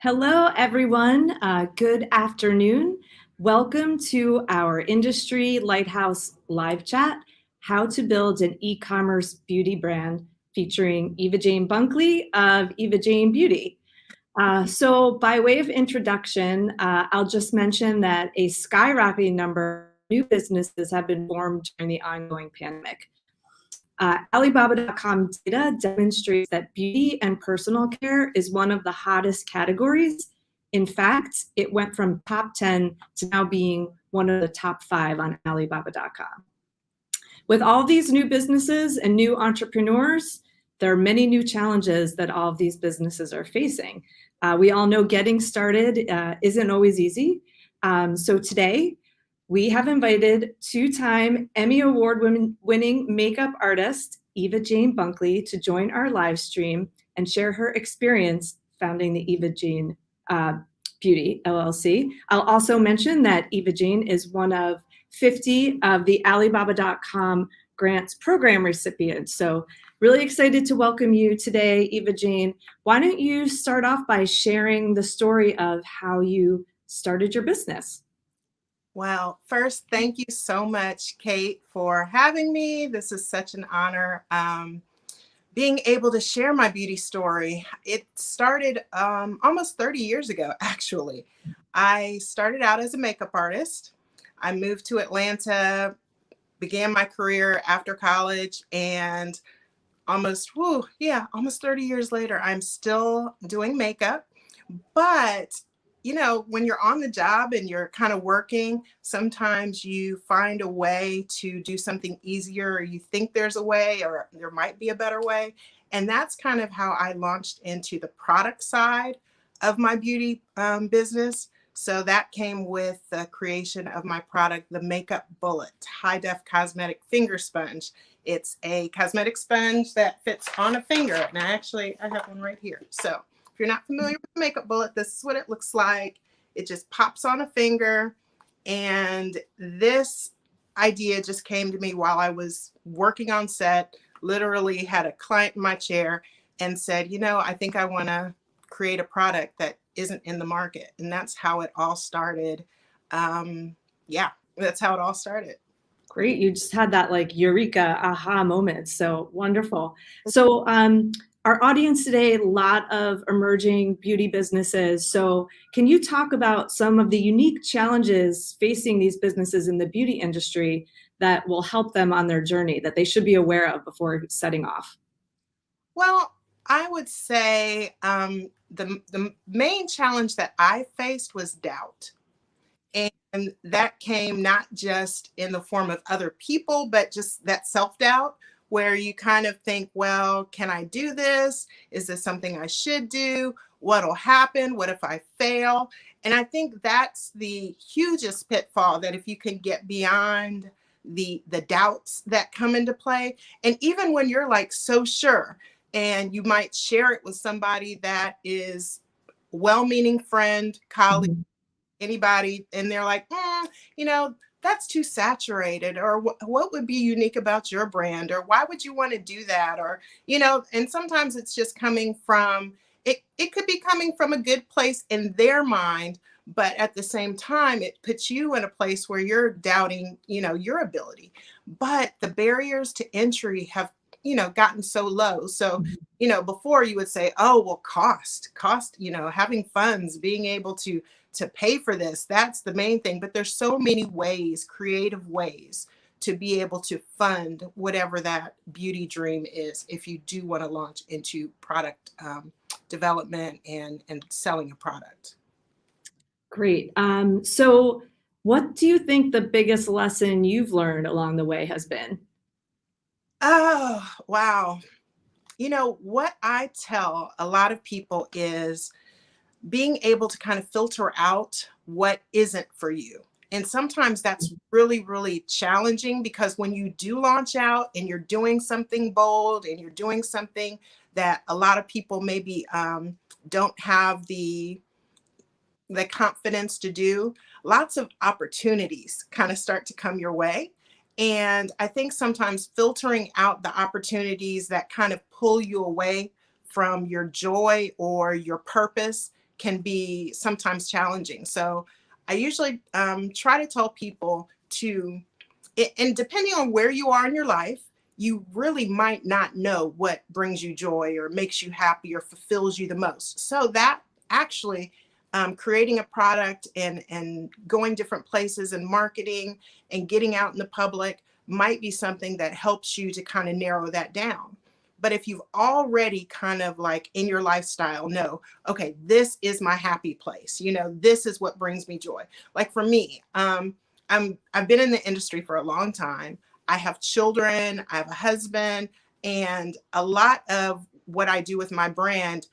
Hello, everyone. Good afternoon. Welcome to our Industry Lighthouse live chat, How to Build an E-commerce Beauty Brand, featuring Eva Jane Bunkley of Eva Jane Beauty. So by way of introduction, I'll just mention that a skyrocketing number of new businesses have been formed during the ongoing pandemic. Alibaba.com data demonstrates that beauty and personal care is one of the hottest categories. In fact, it went from top 10 to now being one of the top 5 on Alibaba.com. With all these new businesses and new entrepreneurs, there are many new challenges that all of these businesses are facing. We all know getting started isn't always easy. So today, we have invited two-time Emmy Award-winning makeup artist, Eva Jane Bunkley, to join our live stream and share her experience founding the Eva Jane Beauty LLC. I'll also mention that Eva Jane is one of 50 of the Alibaba.com grants program recipients. So really excited to welcome you today, Eva Jane. Why don't you start off by sharing the story of how you started your business? Well, first, thank you so much, Kate, for having me. This is such an honor. Being able to share my beauty story. It started almost 30 years ago, actually. I started out as a makeup artist. I moved to Atlanta, began my career after college, and almost 30 years later, I'm still doing makeup. But when you're on the job and you're kind of working, sometimes you find a way to do something easier, or you think there's a way, or there might be a better way. And that's kind of how I launched into the product side of my beauty business. So that came with the creation of my product, the Makeup Bullet High Def Cosmetic Finger Sponge. It's a cosmetic sponge that fits on a finger. And I have one right here. So if you're not familiar with the Makeup Bullet, this is what it looks like. It just pops on a finger. And this idea just came to me while I was working on set, literally had a client in my chair and said, I think I want to create a product that isn't in the market. And that's how it all started. That's how it all started. Great. You just had that like eureka aha moment. So wonderful. So our audience today, a lot of emerging beauty businesses. So can you talk about some of the unique challenges facing these businesses in the beauty industry that will help them on their journey that they should be aware of before setting off? Well, I would say the main challenge that I faced was doubt. And that came not just in the form of other people, but just that self-doubt where you kind of think, well, can I do this? Is this something I should do? What'll happen? What if I fail? And I think that's the hugest pitfall, that if you can get beyond the doubts that come into play. And even when you're like so sure, and you might share it with somebody that is well-meaning friend, colleague, anybody, and they're like, that's too saturated, or what would be unique about your brand, or why would you want to do that, or and sometimes it's just coming from it could be coming from a good place in their mind, but at the same time it puts you in a place where you're doubting your ability. But the barriers to entry have gotten so low. So before you would say, oh well, cost having funds, being able to pay for this, that's the main thing. But there's so many ways, creative ways, to be able to fund whatever that beauty dream is, if you do want to launch into product development and selling a product. Great. So what do you think the biggest lesson you've learned along the way has been? Oh, wow. What I tell a lot of people is being able to kind of filter out what isn't for you. And sometimes that's really, really challenging, because when you do launch out and you're doing something bold and you're doing something that a lot of people maybe don't have the confidence to do, lots of opportunities kind of start to come your way. And I think sometimes filtering out the opportunities that kind of pull you away from your joy or your purpose can be sometimes challenging. So I usually try to tell people to, and depending on where you are in your life, you really might not know what brings you joy or makes you happy or fulfills you the most. So that actually creating a product and going different places and marketing and getting out in the public might be something that helps you to kind of narrow that down. But if you've already kind of like in your lifestyle know, okay, this is my happy place, you know, this is what brings me joy. Like for me, I've been in the industry for a long time. I have children, I have a husband, and a lot of what I do with my brand,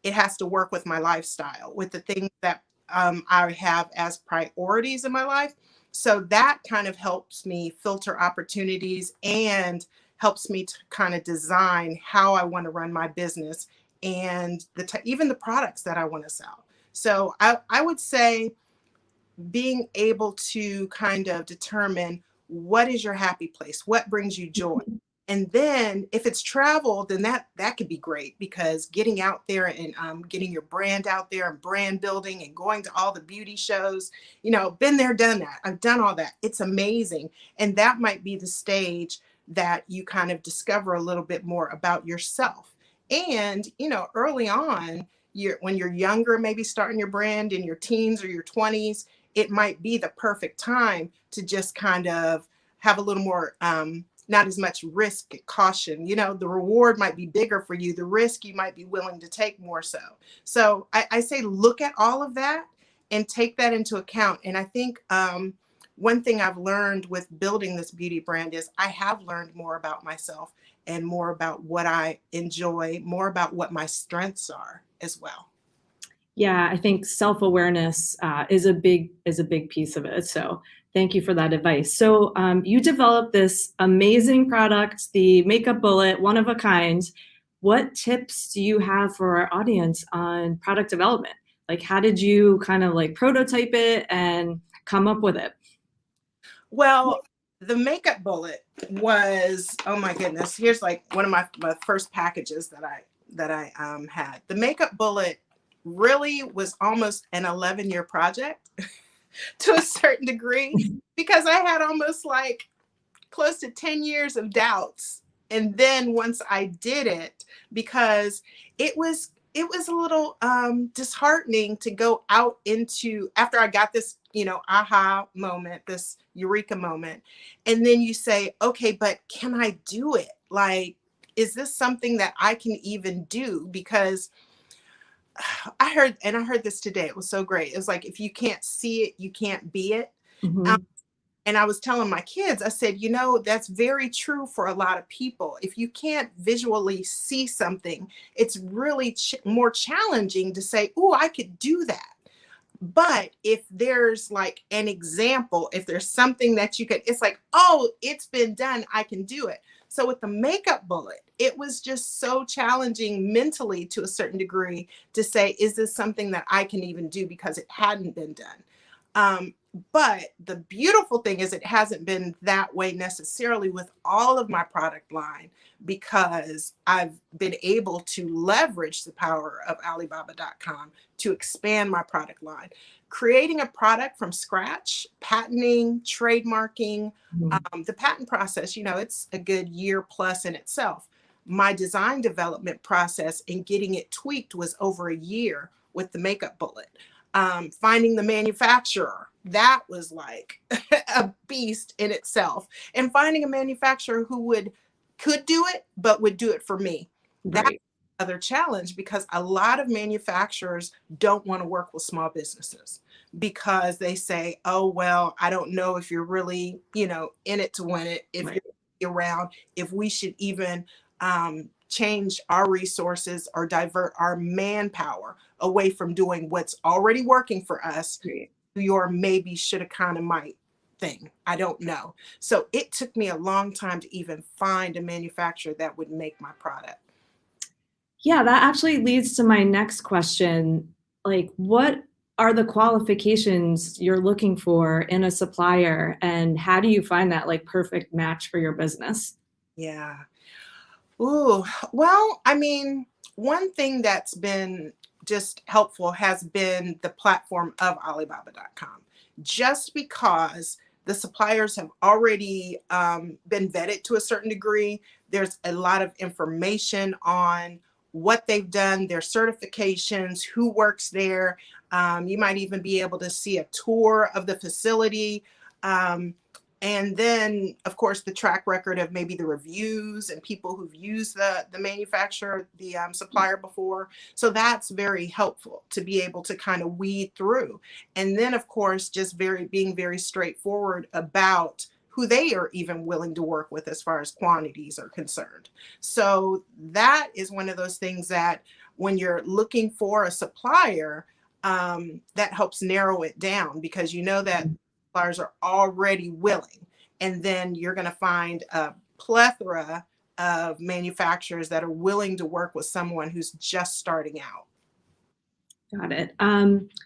it has to work with my lifestyle, with the things that I have as priorities in my life. So that kind of helps me filter opportunities and helps me to kind of design how I want to run my business and even the products that I want to sell. So I would say being able to kind of determine what is your happy place, what brings you joy. And then if it's travel, then that could be great, because getting out there and getting your brand out there and brand building and going to all the beauty shows, you know, been there, done that. I've done all that. It's amazing. And that might be the stage that you kind of discover a little bit more about yourself. And, you know, early on, when you're younger, maybe starting your brand in your teens or your 20s, it might be the perfect time to just kind of have a little more, not as much risk, caution. You know, the reward might be bigger for you. The risk you might be willing to take more so. So I say look at all of that and take that into account. And I think one thing I've learned with building this beauty brand is I have learned more about myself and more about what I enjoy, more about what my strengths are as well. Yeah, I think self-awareness is a big piece of it. So thank you for that advice. So you developed this amazing product, the Makeup Bullet, one of a kind. What tips do you have for our audience on product development? Like, how did you kind of like prototype it and come up with it? Well, the Makeup Bullet was, oh my goodness, here's like one of my first packages that I had. The Makeup Bullet really was almost an 11-year project to a certain degree, because I had almost like close to 10 years of doubts. And then once I did it, because it was a little disheartening to go out into, after I got this, you know, aha moment, this eureka moment, and then you say, okay, but can I do it? Like, is this something that I can even do? Because I heard this today. It was so great. It was like, if you can't see it, you can't be it. Um, Mhm. and I was telling my kids, I said, you know, that's very true for a lot of people. If you can't visually see something, it's really more challenging to say, oh, I could do that. But if there's like an example, if there's something that you could, it's like, oh, it's been done, I can do it. So with the Makeup Bullet, it was just so challenging mentally to a certain degree to say, is this something that I can even do, because it hadn't been done. But the beautiful thing is it hasn't been that way necessarily with all of my product line, because I've been able to leverage the power of Alibaba.com to expand my product line. Creating a product from scratch, patenting, trademarking, Mhm. the patent process, you know, it's a good year plus in itself. My design development process and getting it tweaked was over a year with the Makeup Bullet. Finding the manufacturer, that was like a beast in itself. And finding a manufacturer who could do it, but would do it for me. That's Right. another challenge, because a lot of manufacturers don't want to work with small businesses, because they say, oh, well, I don't know if you're really, you know, in it to win it, if Right. you're around, if we should even change our resources or divert our manpower away from doing what's already working for us, Right. your maybe, shoulda, kinda, might thing. I don't know. So it took me a long time to even find a manufacturer that would make my product. Yeah, that actually leads to my next question. Like, what are the qualifications you're looking for in a supplier, and how do you find that like perfect match for your business? Yeah. Ooh, well, I mean, one thing that's been just helpful has been the platform of Alibaba.com, just because the suppliers have already been vetted to a certain degree. There's a lot of information on what they've done, their certifications, who works there. You might even be able to see a tour of the facility. And then, of course, the track record of maybe the reviews and people who've used the manufacturer, the supplier before. So that's very helpful to be able to kind of weed through. And then, of course, just being very straightforward about who they are even willing to work with as far as quantities are concerned. So that is one of those things that when you're looking for a supplier, that helps narrow it down, because you know that suppliers are already willing. And then you're going to find a plethora of manufacturers that are willing to work with someone who's just starting out. Got it.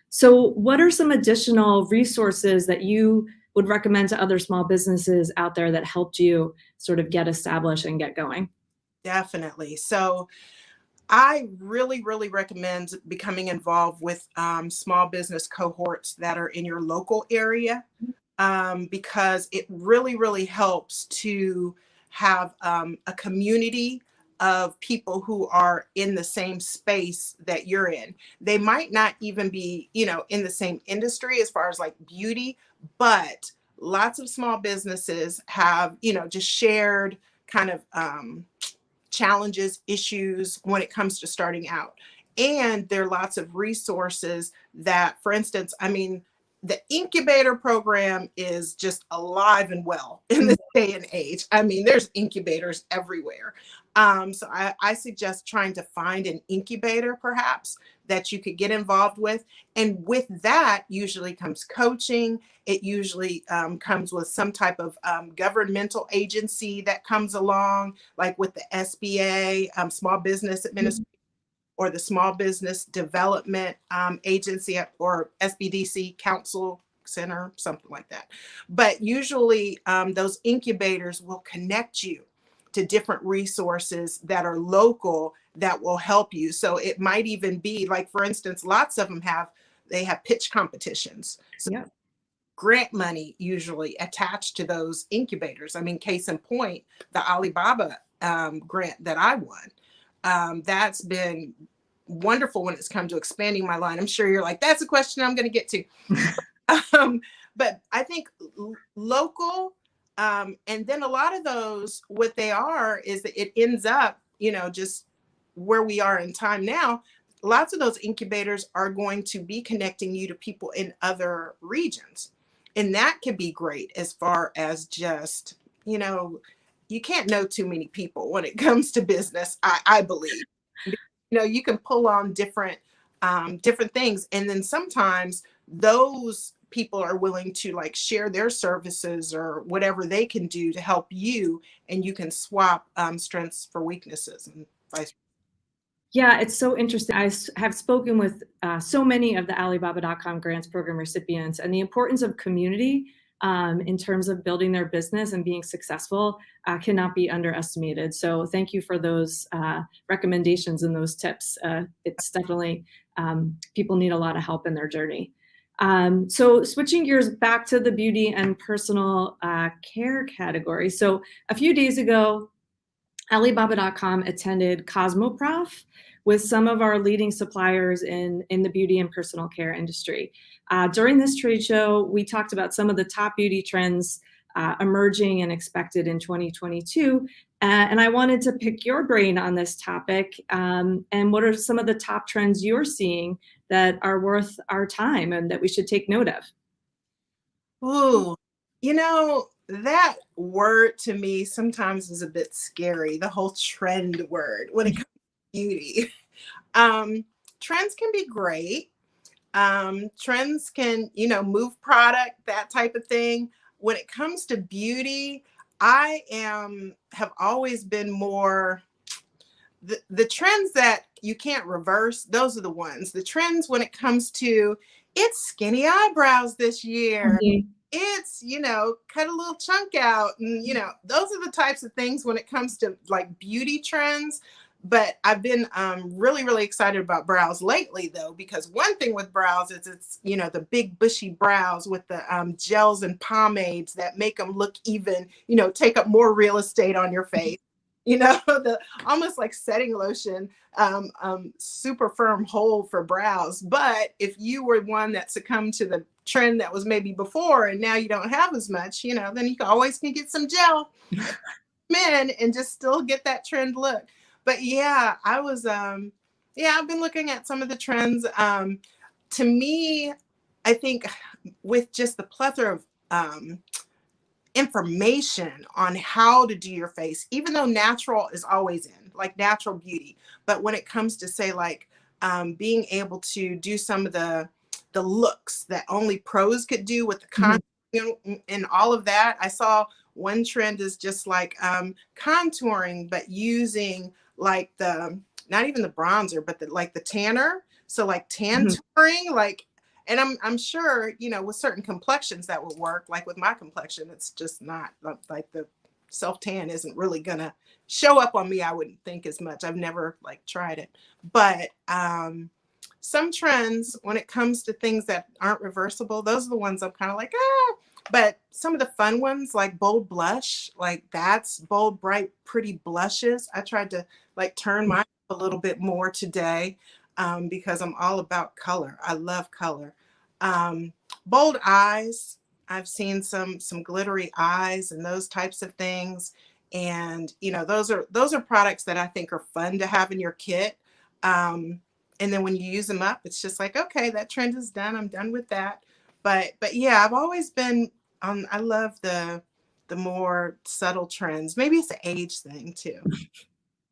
So what are some additional resources that you would recommend to other small businesses out there that helped you sort of get established and get going? Definitely. So I really, really recommend becoming involved with small business cohorts that are in your local area, because it really, really helps to have a community of people who are in the same space that you're in. They might not even be, in the same industry as far as like beauty, but lots of small businesses have, just shared kind of challenges, issues when it comes to starting out. And there are lots of resources that, for instance, the incubator program is just alive and well in this day and age. There's incubators everywhere. So I suggest trying to find an incubator perhaps that you could get involved with. And with that usually comes coaching. It usually comes with some type of governmental agency that comes along, like with the SBA, Small Business Administration, or the Small Business Development Agency, or SBDC Council Center, something like that. But usually those incubators will connect you to different resources that are local that will help you. So it might even be like, for instance, lots of them have pitch competitions. So Yeah. grant money usually attached to those incubators. Case in point, the Alibaba grant that I won. That's been wonderful when it's come to expanding my line. I'm sure you're like, that's a question I'm going to get to. But I think local, and then a lot of those, what they are is that it ends up, just where we are in time now. Lots of those incubators are going to be connecting you to people in other regions. And that can be great as far as just, you can't know too many people when it comes to business, I believe. You can pull on different things. And then sometimes those people are willing to like share their services or whatever they can do to help you, and you can swap strengths for weaknesses and vice versa. Yeah, it's so interesting. Have spoken with so many of the Alibaba.com grants program recipients, and the importance of community in terms of building their business and being successful cannot be underestimated. So thank you for those recommendations and those tips. It's definitely, people need a lot of help in their journey. So switching gears back to the beauty and personal care category. So a few days ago, Alibaba.com attended Cosmoprof with some of our leading suppliers in the beauty and personal care industry. During this trade show, we talked about some of the top beauty trends emerging and expected in 2022. And I wanted to pick your brain on this topic. And what are some of the top trends you're seeing that are worth our time and that we should take note of? Ooh, that word to me sometimes is a bit scary, the whole trend word when it comes to beauty. Trends can be great. Trends can, move product, that type of thing. When it comes to beauty, have always been more the trends that you can't reverse. Those are the ones. The trends when it comes to it's skinny eyebrows this year. Mm-hmm. It's, cut a little chunk out. And, those are the types of things when it comes to like beauty trends. But I've been really, really excited about brows lately, though, because one thing with brows is it's, the big bushy brows with the gels and pomades that make them look even, take up more real estate on your face. The almost like setting lotion, super firm hold for brows. But if you were one that succumbed to the trend that was maybe before and now you don't have as much, then you can get some gel in and just still get that trend look. But yeah, I've been looking at some of the trends. To me, I think with just the plethora of information on how to do your face, even though natural is always in, like natural beauty. But when it comes to say like being able to do some of the looks that only pros could do with the contour and all of that, I saw one trend is just like contouring, but using like not even the bronzer, but the tanner. So like tantouring, like, and I'm sure, with certain complexions that will work. Like with my complexion, it's just not like the self tan isn't really gonna show up on me. I wouldn't think as much. I've never like tried it, but some trends when it comes to things that aren't reversible, those are the ones I'm kind of like, ah. But some of the fun ones like bold blush, like that's bold, bright, pretty blushes. I tried to like turn mine a little bit more today because I'm all about color. I love color. Bold eyes. I've seen some glittery eyes and those types of things. And those are products that I think are fun to have in your kit. And then when you use them up, it's just like, okay, that trend is done. I'm done with that. But yeah, I've always been I love the more subtle trends. Maybe it's an age thing too.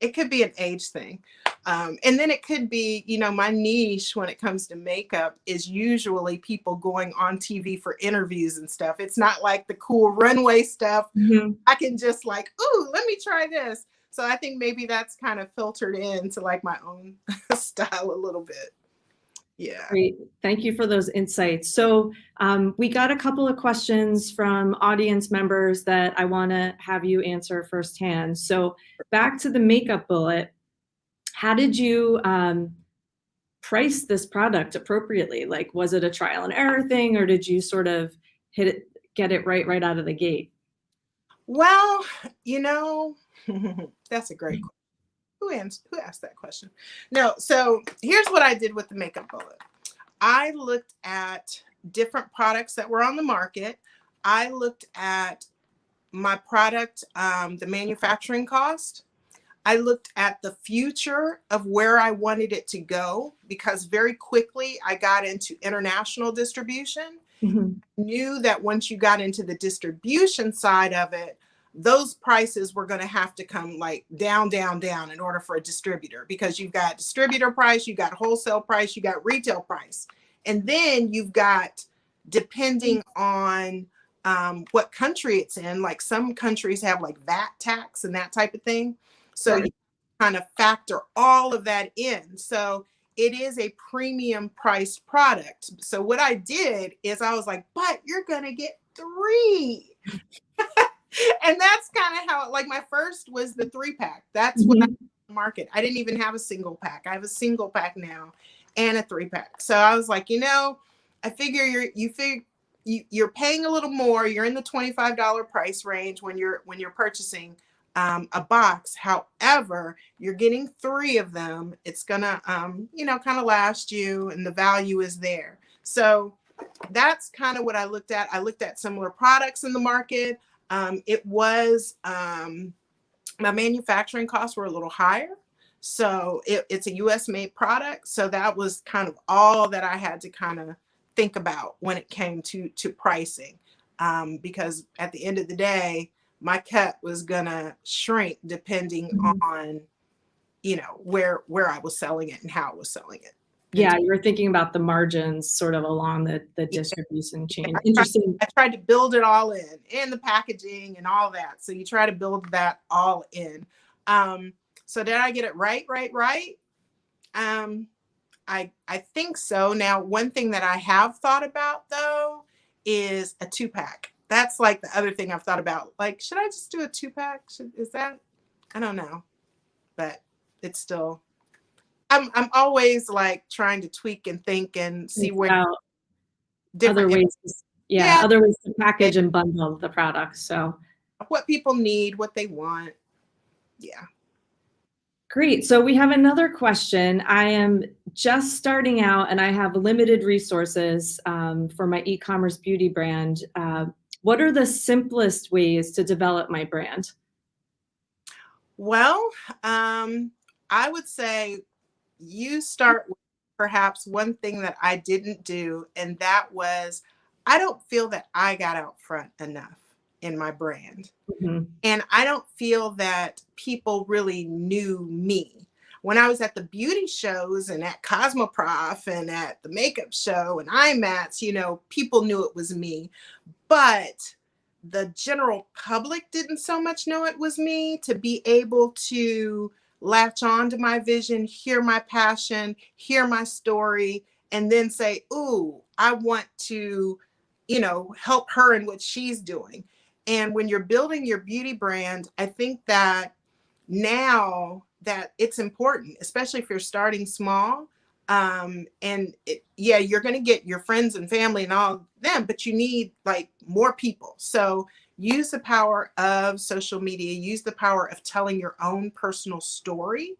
It could be an age thing. And then it could be, my niche when it comes to makeup is usually people going on TV for interviews and stuff. It's not like the cool runway stuff. I can just like, ooh, let me try this. So I think maybe that's kind of filtered into like my own style a little bit. Yeah. Great. Thank you for those insights. So we got a couple of questions from audience members that I want to have you answer firsthand. So back to the makeup bullet, how did you price this product appropriately? Like, was it a trial and error thing, or did you sort of get it right out of the gate? Well, that's a great question. Who asked that question? No, so here's what I did with the makeup bullet. I looked at different products that were on the market. I looked at my product, the manufacturing cost. I looked at the future of where I wanted it to go because very quickly I got into international distribution. Knew that once you got into the distribution side of it, those prices were going to have to come like down in order for a distributor, because you've got distributor price, you got wholesale price, you got retail price. And then you've got, depending on what country it's in, like some countries have like VAT tax and that type of thing. So you kind of factor all of that in. So it is a premium priced product. So what I did is I was like, but you're going to get 3. And that's kind of how, like, my first was the 3-pack. That's what I market. I didn't even have a single pack. I have a single pack now and a 3-pack. So I was like, I figure you're paying a little more. You're in the $25 price range when you're purchasing a box. However, you're getting 3 of them. It's gonna kind of last you, and the value is there. So that's kind of what I looked at. I looked at similar products in the market. It was my manufacturing costs were a little higher. So it's a US made product. So that was kind of all that I had to kind of think about when it came to pricing. Because at the end of the day, my cut was gonna shrink depending on, where I was selling it and how I was selling it. Yeah, you were thinking about the margins sort of along the distribution chain. Interesting. I tried to build it all in, and the packaging and all that. So you try to build that all in. So did I get it right? I think so. Now, one thing that I have thought about though is a 2-pack. That's like the other thing I've thought about. Like, should I just do a 2-pack? Is that? I don't know, but I'm always like trying to tweak and think and see where Out other different, ways, yeah, other ways to package and bundle the products. So what people need, what they want. Yeah. great. So we have another question. I am just starting out and I have limited resources for my e-commerce beauty brand. What are the simplest ways to develop my brand? Well, I would say you start with perhaps one thing that I didn't do, and that was I don't feel that I got out front enough in my brand. Mhm. And I don't feel that people really knew me. When I was at the beauty shows and at Cosmoprof and at the makeup show and IMATS, people knew it was me. But the general public didn't so much know it was me. To be able to latch on to my vision, hear my passion, hear my story, and then say, ooh, I want to, help her in what she's doing. And when you're building your beauty brand, I think that now that it's important, especially if you're starting small. You're going to get your friends and family and all them, but you need like more people. So use the power of social media, use the power of telling your own personal story.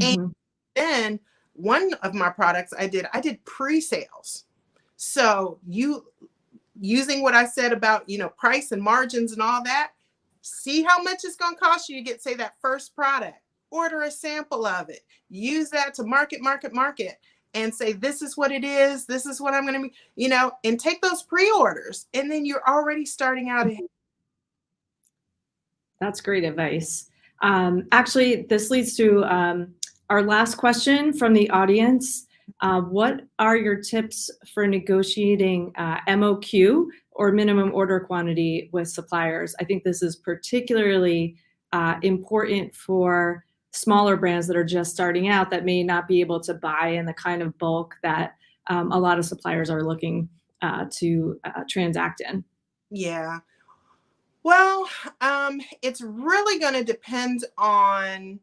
And Mhm. then one of my products I did pre-sales. So using what I said about, price and margins and all that, see how much it's going to cost you to get, say, that first product, order a sample of it, use that to market, and say, this is what it is. This is what I'm going to be, and take those pre-orders. And then you're already starting out ahead. That's great advice. Actually, this leads to our last question from the audience. What are your tips for negotiating MOQ or minimum order quantity with suppliers? I think this is particularly important for smaller brands that are just starting out that may not be able to buy in the kind of bulk that a lot of suppliers are looking to transact in. Yeah. Well, it's really going to depend on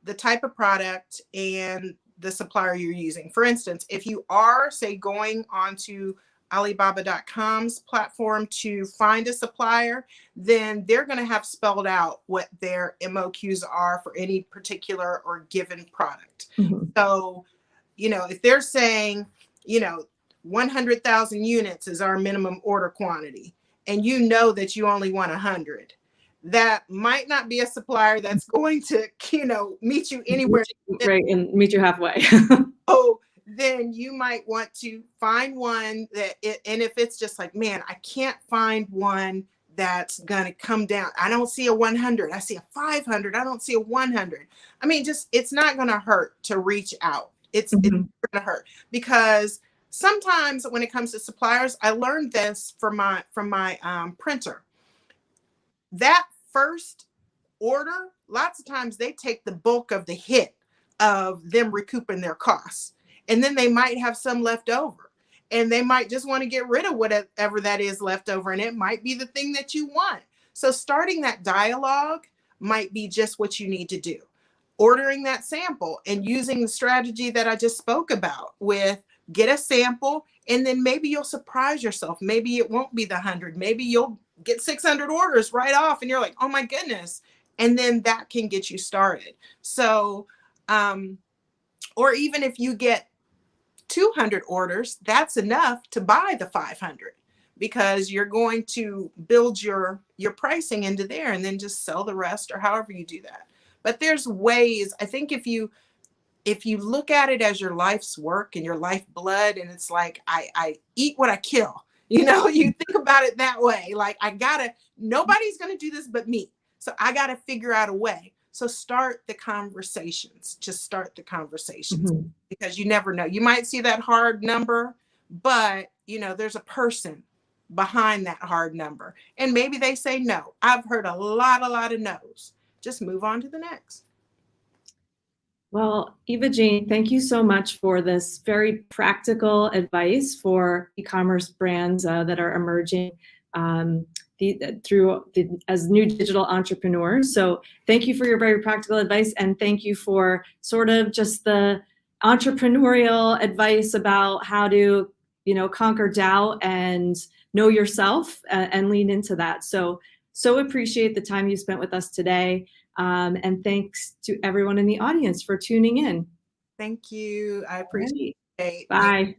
the type of product and the supplier you're using. For instance, if you are, say, going onto Alibaba.com's platform to find a supplier, then they're going to have spelled out what their MOQs are for any particular or given product. Mhm. So, if they're saying, 100,000 units is our minimum order quantity, and that you only want 100, that might not be a supplier that's going to, meet you anywhere. Right, and meet you halfway. Oh, then you might want to find one and if it's just like, man, I can't find one that's going to come down. I don't see a 100. I see a 500. I don't see a 100. I mean, it's not going to hurt to reach out. It's going to hurt because sometimes when it comes to suppliers, I learned this from my printer. That first order, lots of times they take the bulk of the hit of them recouping their costs. And then they might have some left over. And they might just want to get rid of whatever that is left over. And it might be the thing that you want. So starting that dialogue might be just what you need to do. Ordering that sample and using the strategy that I just spoke about with get a sample, and then maybe you'll surprise yourself. Maybe it won't be the 100. Maybe you'll get 600 orders right off and you're like, oh my goodness. And then that can get you started. So, or even if you get 200 orders, that's enough to buy the 500 because you're going to build your pricing into there and then just sell the rest or however you do that. But there's ways, I think if you look at it as your life's work and your lifeblood, and it's like, I eat what I kill, you think about it that way. Like nobody's going to do this but me. So I got to figure out a way. So start the conversations, just start the conversations because you never know. You might see that hard number, but there's a person behind that hard number. And maybe they say no. I've heard a lot of no's. Just move on to the next. Well, Eva Jane, thank you so much for this very practical advice for e-commerce brands that are emerging. as new digital entrepreneurs. So thank you for your very practical advice, and thank you for sort of just the entrepreneurial advice about how to, conquer doubt and know yourself and lean into that. So appreciate the time you spent with us today. And thanks to everyone in the audience for tuning in. Thank you. I appreciate it. Bye.